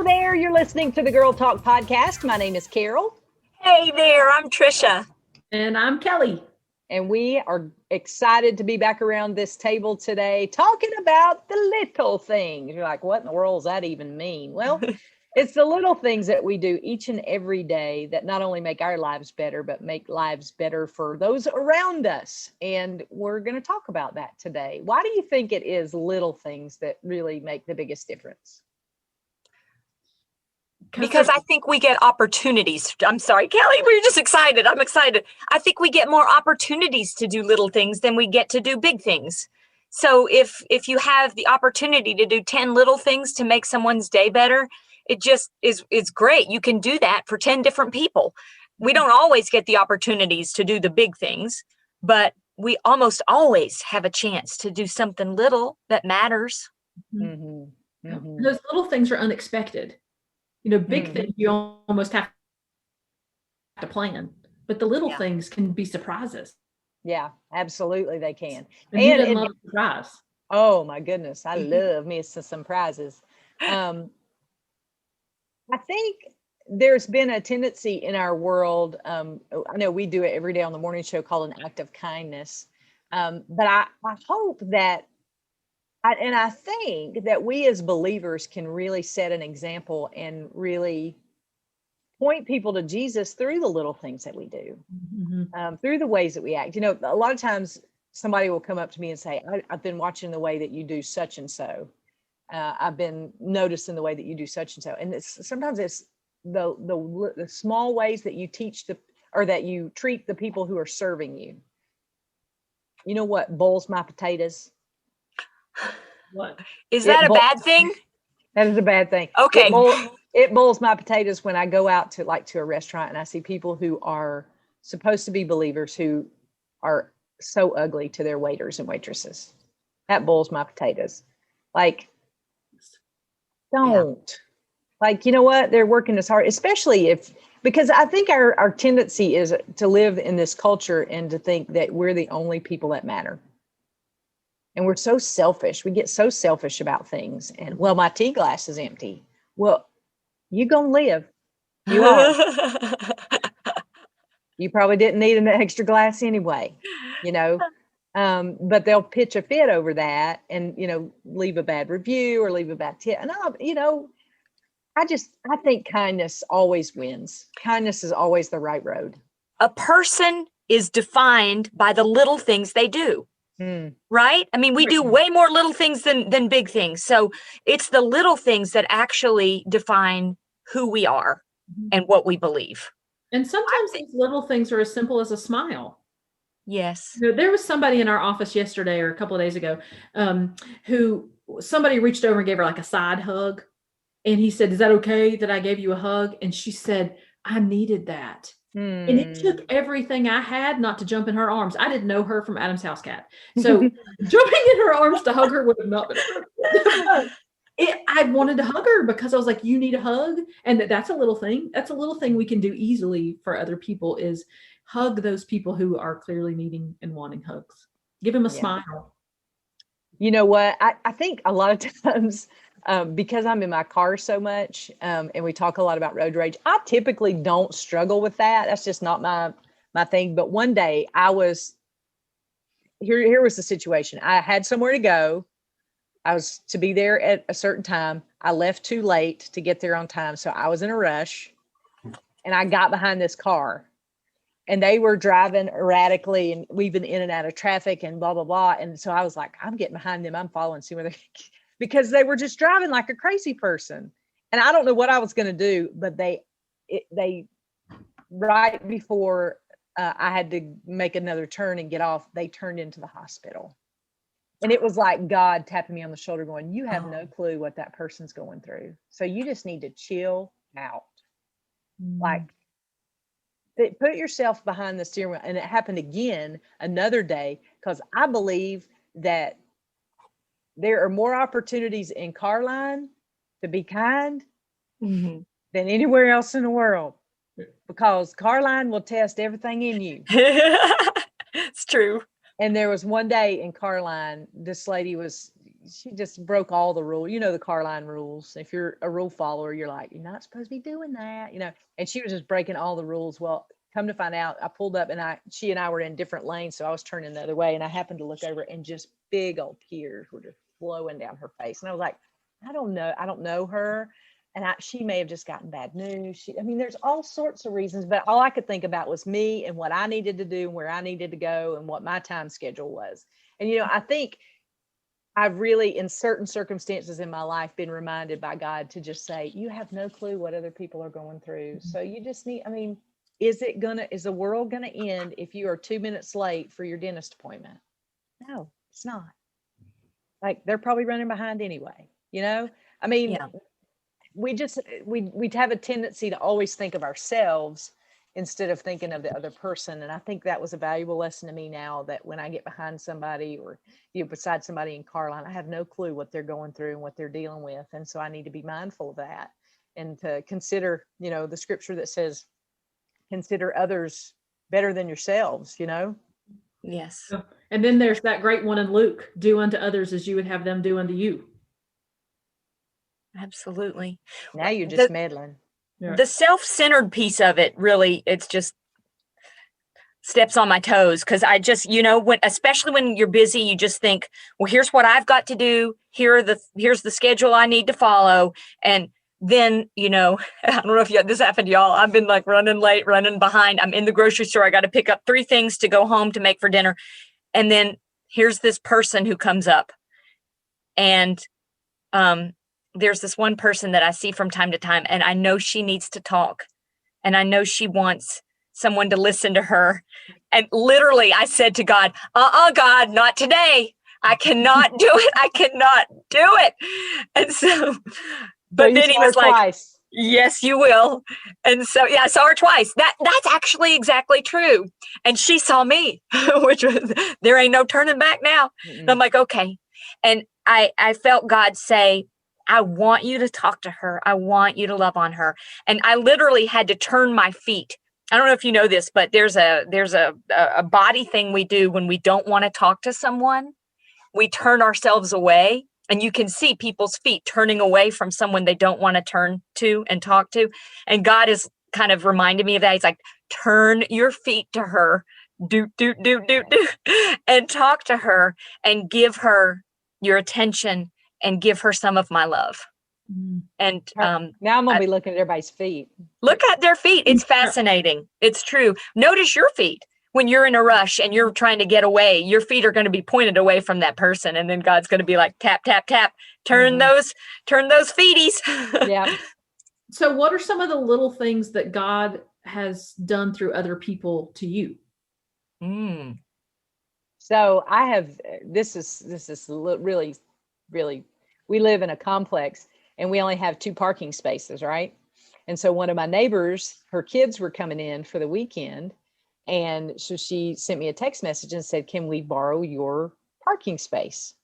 Hello there. You're listening to the Girl Talk podcast. My name is Carol. Hey there, I'm Tricia. And I'm Kelly. And we are excited to be back around this table today talking about the little things. You're like, what in the world does that even mean? Well, it's the little things that we do each and every day that not only make our lives better, but make lives better for those around us. And we're going to talk about that today. Why do you think it is little things that really make the biggest difference? Because I think we get opportunities. I'm sorry, Kelly, we're just excited. I'm excited. I think we get more opportunities to do little things than we get to do big things. So if you have the opportunity to do 10 little things to make someone's day better, it just is great. You can do that for 10 different people. We don't always get the opportunities to do the big things, but we almost always have a chance to do something little that matters. Mm-hmm. Mm-hmm. Those little things are unexpected. You know, big things you almost have to plan, but the little things can be surprises. Yeah, absolutely they can. And who doesn't love a surprise? Oh my goodness, I love me some prizes. I think there's been a tendency in our world, I know we do it every day on the morning show called an act of kindness, but I hope that I think that we as believers can really set an example and really point people to Jesus through the little things that we do, through the ways that we act. You know, a lot of times somebody will come up to me and say, I've been watching the way that you do such and so. I've been noticing the way that you do such and so. And sometimes it's the small ways that you teach or that you treat the people who are serving you. You know what boils my potatoes? What? Is that a bad thing? That is a bad thing. Okay. It boils my potatoes when I go out to a restaurant and I see people who are supposed to be believers who are so ugly to their waiters and waitresses. That boils my potatoes. Like, don't. Yeah. Like, you know what? They're working as hard, especially because I think our tendency is to live in this culture and to think that we're the only people that matter. And we're so selfish. We get so selfish about things. And, well, my tea glass is empty. Well, you gonna live. You are. You probably didn't need an extra glass anyway, you know. But they'll pitch a fit over that and, you know, leave a bad review or leave a bad tip. And, I think kindness always wins. Kindness is always the right road. A person is defined by the little things they do. Right? I mean, we do way more little things than big things. So it's the little things that actually define who we are and what we believe. And sometimes these little things are as simple as a smile. Yes. You know, there was somebody in our office yesterday or a couple of days ago who somebody reached over and gave her like a side hug. And he said, "Is that okay that I gave you a hug?" And she said, "I needed that." And it took everything I had not to jump in her arms. I didn't know her from Adam's house cat. So jumping in her arms to hug her would have not been I wanted to hug her because I was like, you need a hug. And that's a little thing. That's a little thing we can do easily for other people is hug those people who are clearly needing and wanting hugs. Give them a smile. You know what? I think a lot of times, because I'm in my car so much, and we talk a lot about road rage, I typically don't struggle with that. That's just not my thing. But one day I was here was the situation. I had somewhere to go. I was to be there at a certain time. I left too late to get there on time. So I was in a rush and I got behind this car and they were driving erratically and weaving in and out of traffic and blah, blah, blah. And so I was like, I'm getting behind them. I'm following, see where they're because they were just driving like a crazy person. And I don't know what I was going to do, but they right before I had to make another turn and get off, they turned into the hospital. And it was like God tapping me on the shoulder going, you have no clue what that person's going through. So you just need to chill out. Like put yourself behind the steering wheel. And it happened again another day because I believe that there are more opportunities in Carline to be kind than anywhere else in the world because Carline will test everything in you. It's true. And there was one day in Carline, this lady was she just broke all the rules. You know, the car line rules. If you're a rule follower, you're like, you're not supposed to be doing that, and she was just breaking all the rules. Well, come to find out, I pulled up and she and I were in different lanes. So I was turning the other way and I happened to look over and just big old tears were just flowing down her face. And I was like, I don't know her. And she may have just gotten bad news. There's all sorts of reasons, but all I could think about was me and what I needed to do and where I needed to go and what my time schedule was. And, I think I've really, in certain circumstances in my life, been reminded by God to just say, you have no clue what other people are going through. So you just need, is the world going to end if you are 2 minutes late for your dentist appointment? No, it's not. Like, they're probably running behind anyway, Yeah. We have a tendency to always think of ourselves instead of thinking of the other person. And I think that was a valuable lesson to me now, that when I get behind somebody or beside somebody in car line, I have no clue what they're going through and what they're dealing with. And so I need to be mindful of that and to consider, the scripture that says, consider others better than yourselves, Yes. And then there's that great one in Luke, do unto others as you would have them do unto you. Absolutely. Now you're just meddling. The self-centered piece of it, really, it's just steps on my toes. Cause I just, especially when you're busy, you just think, well, here's what I've got to do. Here's the schedule I need to follow. And then, I don't know if this happened to y'all. I've been like running late, running behind. I'm in the grocery store. I got to pick up 3 things to go home to make for dinner. And then here's this person who comes up, and, there's this one person that I see from time to time, and I know she needs to talk, and I know she wants someone to listen to her. And literally I said to God, God, not today. I cannot do it. I cannot do it. And so, but then he was like, twice. Yes, you will. And so, I saw her twice. That's actually exactly true. And she saw me, which was, there ain't no turning back now. And I'm like, okay. And I felt God say, I want you to talk to her. I want you to love on her. And I literally had to turn my feet. I don't know if you know this, but there's a body thing we do when we don't want to talk to someone. We turn ourselves away, and you can see people's feet turning away from someone they don't want to turn to and talk to. And God is kind of reminded me of that. He's like, turn your feet to her, do, and talk to her and give her your attention and give her some of my love. And now I'm going to be looking at everybody's feet. Look at their feet. It's fascinating. It's true. Notice your feet. When you're in a rush and you're trying to get away, your feet are going to be pointed away from that person. And then God's going to be like, tap, tap, tap, turn those feeties. Yeah. So what are some of the little things that God has done through other people to you? So I have, this is really, really, we live in a complex and we only have 2 parking spaces, right? And so one of my neighbors, her kids were coming in for the weekend. And so she sent me a text message and said, can we borrow your parking space?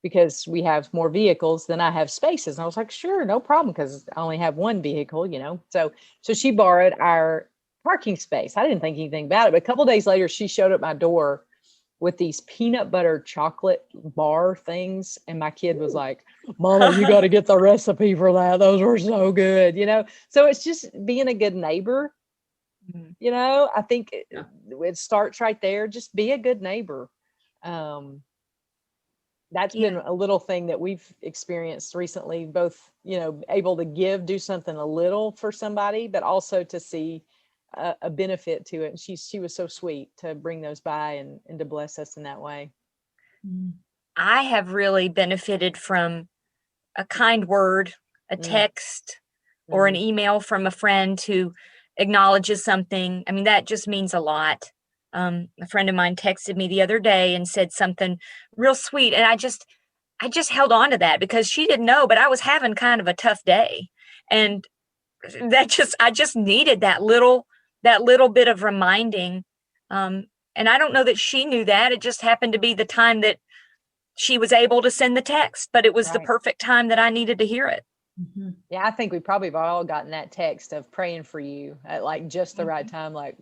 Because we have more vehicles than I have spaces. And I was like, sure, no problem. Because I only have 1 vehicle, So she borrowed our parking space. I didn't think anything about it. But a couple of days later, she showed up at my door with these peanut butter chocolate bar things. And my kid was like, Mama, you got to get the recipe for that. Those were so good, So it's just being a good neighbor. I think it starts right there. Just be a good neighbor. That's been a little thing that we've experienced recently, both, able to do something a little for somebody, but also to see a benefit to it. And she was so sweet to bring those by and to bless us in that way. I have really benefited from a kind word, a text, or an email from a friend who acknowledges something. That just means a lot. A friend of mine texted me the other day and said something real sweet. And I just held on to that because she didn't know, but I was having kind of a tough day. And I just needed that little bit of reminding. And I don't know that she knew that. It just happened to be the time that she was able to send the text, but it was the perfect time that I needed to hear it. Yeah, I think we probably have all gotten that text of praying for you at like just the right time. Like,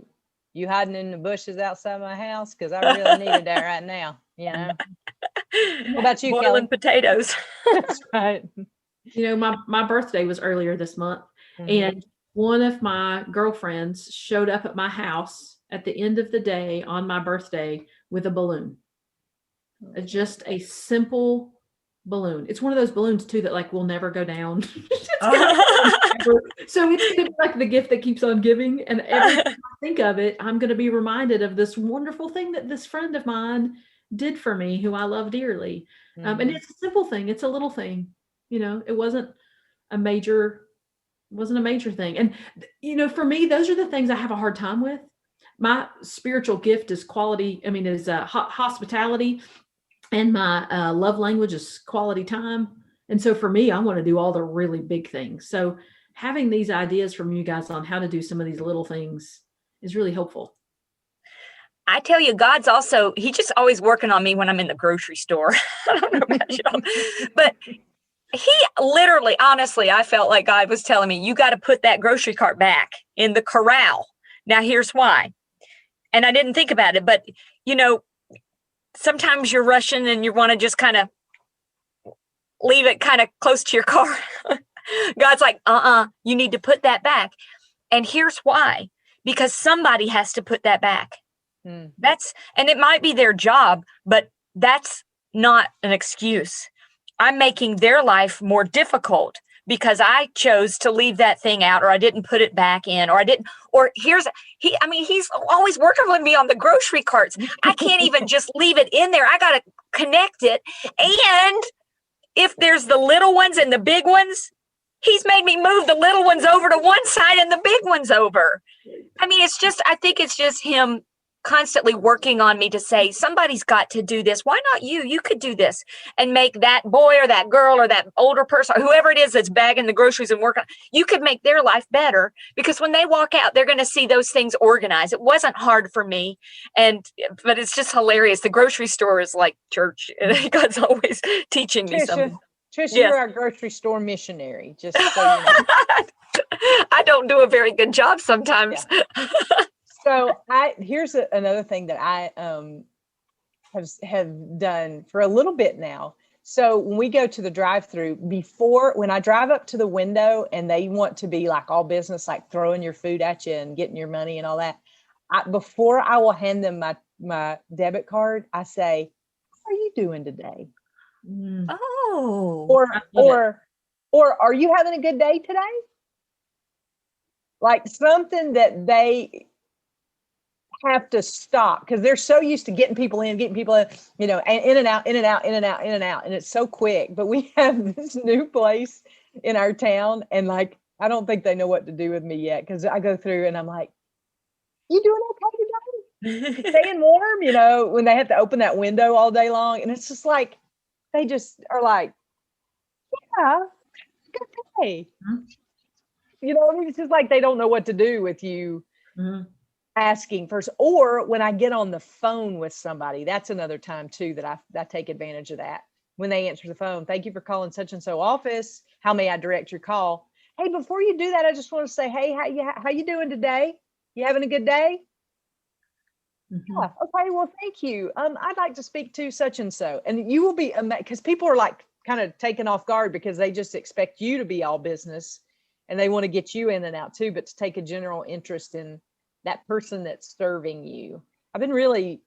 you hiding in the bushes outside my house? Because I really needed that right now, you know? What about you, Boiling Kelly? potatoes. That's right. You know, my birthday was earlier this month, Mhm. and one of my girlfriends showed up at my house at the end of the day on my birthday with a balloon. Just a simple balloon. It's one of those balloons too that like will never go down. So it's gonna be like the gift that keeps on giving. And every time I think of it, I'm gonna be reminded of this wonderful thing that this friend of mine did for me, who I love dearly. And Mhm. it's a simple thing. It's a little thing. You know, it wasn't a major thing. And you know, for me, those are the things I have a hard time with. My spiritual gift is hospitality, and my love language is quality time. And so for me, I want to do all the really big things. So having these ideas from you guys on how to do some of these little things is really helpful. I tell you, He's just always working on me when I'm in the grocery store. I don't know about you, but he literally, honestly, I felt like God was telling me, you got to put that grocery cart back in the corral. Now, here's why. And I didn't think about it, but you know, sometimes you're rushing and you want to just kind of leave it kind of close to your car. God's like, you need to put that back. And here's why, because somebody has to put that back. And it might be their job, but that's not an excuse. I'm making their life more difficult because I chose to leave that thing out, or I didn't put it back in, he's always working with me on the grocery carts. I can't even just leave it in there. I got to connect it. And if there's the little ones and the big ones, he's made me move the little ones over to one side and the big ones over. I mean, I think it's just him constantly working on me to say, somebody's got to do this. Why not you? You could do this, and make that boy or that girl or that older person, or whoever it is that's bagging the groceries and working, you could make their life better, because when they walk out, they're going to see those things organized. It wasn't hard for me. But it's just hilarious. The grocery store is like church. God's always teaching me something. Tricia, yes. You're our grocery store missionary, just so you know. I don't do a very good job sometimes. Yeah. So here's another thing that I have done for a little bit now. So when we go to the drive-through, when I drive up to the window and they want to be like all business, like throwing your food at you and getting your money and all that, before I will hand them my debit card, I say, "How are you doing today?" Oh. Or are you having a good day today? Like something that they have to stop, because they're so used to getting people in, you know, and in and out. And it's so quick. But we have this new place in our town, and like, I don't think they know what to do with me yet, because I go through and I'm like, "You doing okay today? Staying warm?" You know, when they have to open that window all day long. And it's just like, they just are like, "Yeah, good day." You know, I mean, it's just like they don't know what to do with you. Asking first. Or when I get on the phone with somebody, that's another time too that I take advantage of that. When they answer the phone, "Thank you for calling such and so office. How may I direct your call?" Hey, before you do that, I just want to say, hey, how you doing today? You having a good day? Yeah. Okay. Well, thank you. I'd like to speak to such and so. And you will be amazed, because people are like kind of taken off guard, because they just expect you to be all business and they want to get you in and out too, but to take a general interest in that person that's serving you. I've been really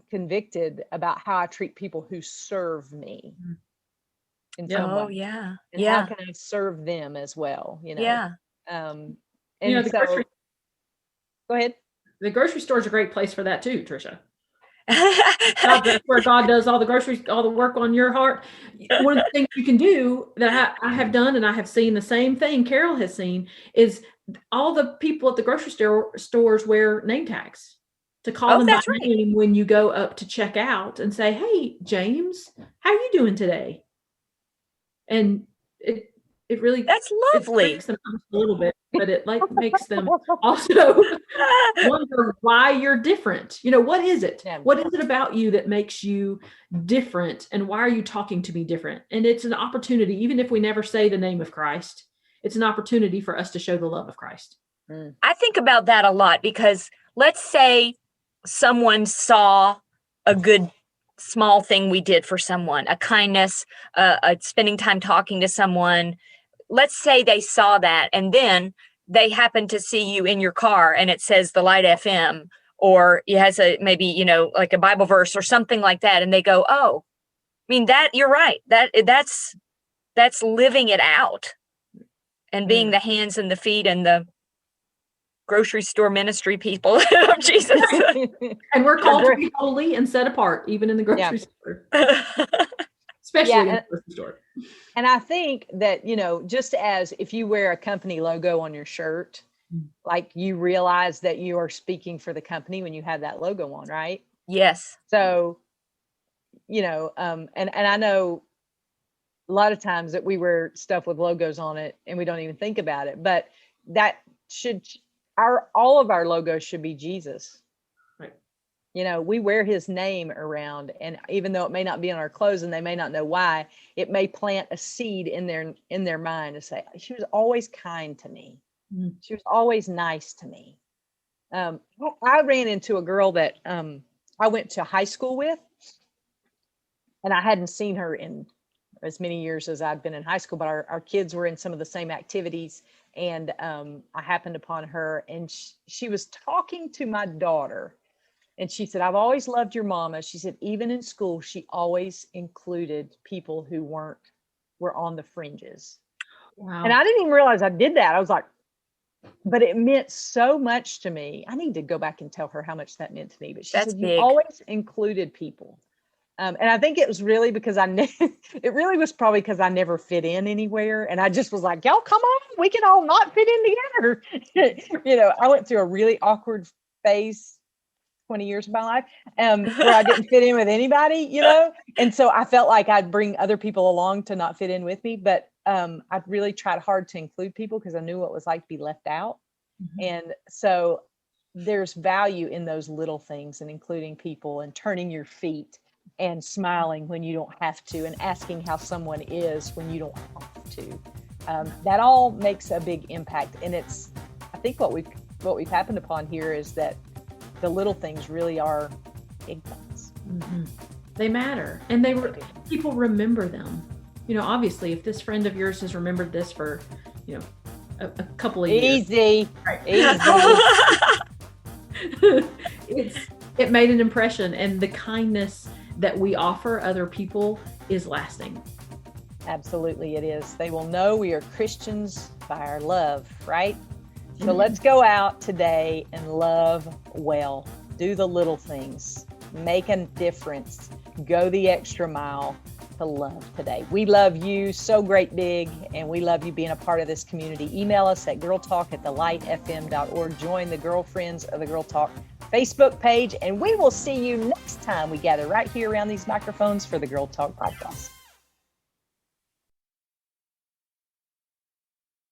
convicted about how I treat people who serve me in some way. Yeah. And how can I serve them as well, you know? Yeah. And you know, go ahead. The grocery store is a great place for that too, Tricia. That's where God does all the work on your heart. One of the things you can do that I have done, and I have seen the same thing Carol has seen, is all the people at the grocery stores wear name tags to call them by name when you go up to check out and say, "Hey, James, how are you doing today?" And it really, that's lovely. It breaks them up a little bit, but it like makes them also wonder why you're different. You know, what is it? Yeah. What is it about you that makes you different? And why are you talking to me different? And it's an opportunity, even if we never say the name of Christ, it's an opportunity for us to show the love of Christ. I think about that a lot, because let's say someone saw a good small thing we did for someone, a kindness, spending time talking to someone. Let's say they saw that, and then they happen to see you in your car and it says the Light FM, or it has maybe, like a Bible verse or something like that. And they go, oh, I mean, that you're right. That's living it out and being the hands and the feet and the grocery store ministry people of Jesus. And we're called to be holy and set apart, even in the grocery store. Especially in the grocery store. And I think that, just as if you wear a company logo on your shirt, like you realize that you are speaking for the company when you have that logo on, right? Yes. So, and I know a lot of times that we wear stuff with logos on it and we don't even think about it, but that all of our logos should be Jesus. Right. We wear his name around, and even though it may not be on our clothes and they may not know why, it may plant a seed in their mind to say, she was always kind to me. Mm-hmm. She was always nice to me. I ran into a girl that I went to high school with, and I hadn't seen her in as many years as I'd been in high school, but our kids were in some of the same activities. And I happened upon her, and she was talking to my daughter. And she said, I've always loved your mama. She said, even in school, she always included people who were on the fringes. Wow. And I didn't even realize I did that. I was like, but it meant so much to me. I need to go back and tell her how much that meant to me. But she said, you always included people. And I think it was really because it really was probably because I never fit in anywhere. And I just was like, y'all, come on, we can all not fit in together. I went through a really awkward phase 20 years of my life where I didn't fit in with anybody, and so I felt like I'd bring other people along to not fit in with me, but I'd really tried hard to include people because I knew what it was like to be left out. Mm-hmm. And so there's value in those little things, and including people, and turning your feet, and smiling when you don't have to, and asking how someone is when you don't have to. That all makes a big impact. And I think what we've happened upon here is that the little things really are big things. Mm-hmm. They matter, and people remember them. Obviously, if this friend of yours has remembered this for, a couple of years. Easy. It made an impression, and the kindness that we offer other people is lasting. Absolutely, it is. They will know we are Christians by our love, right? So let's go out today and love well. Do the little things. Make a difference. Go the extra mile to love today. We love you so great big, and we love you being a part of this community. Email us at girltalk@thelightfm.org. Join the Girlfriends of the Girl Talk Facebook page, and we will see you next time we gather right here around these microphones for the Girl Talk podcast.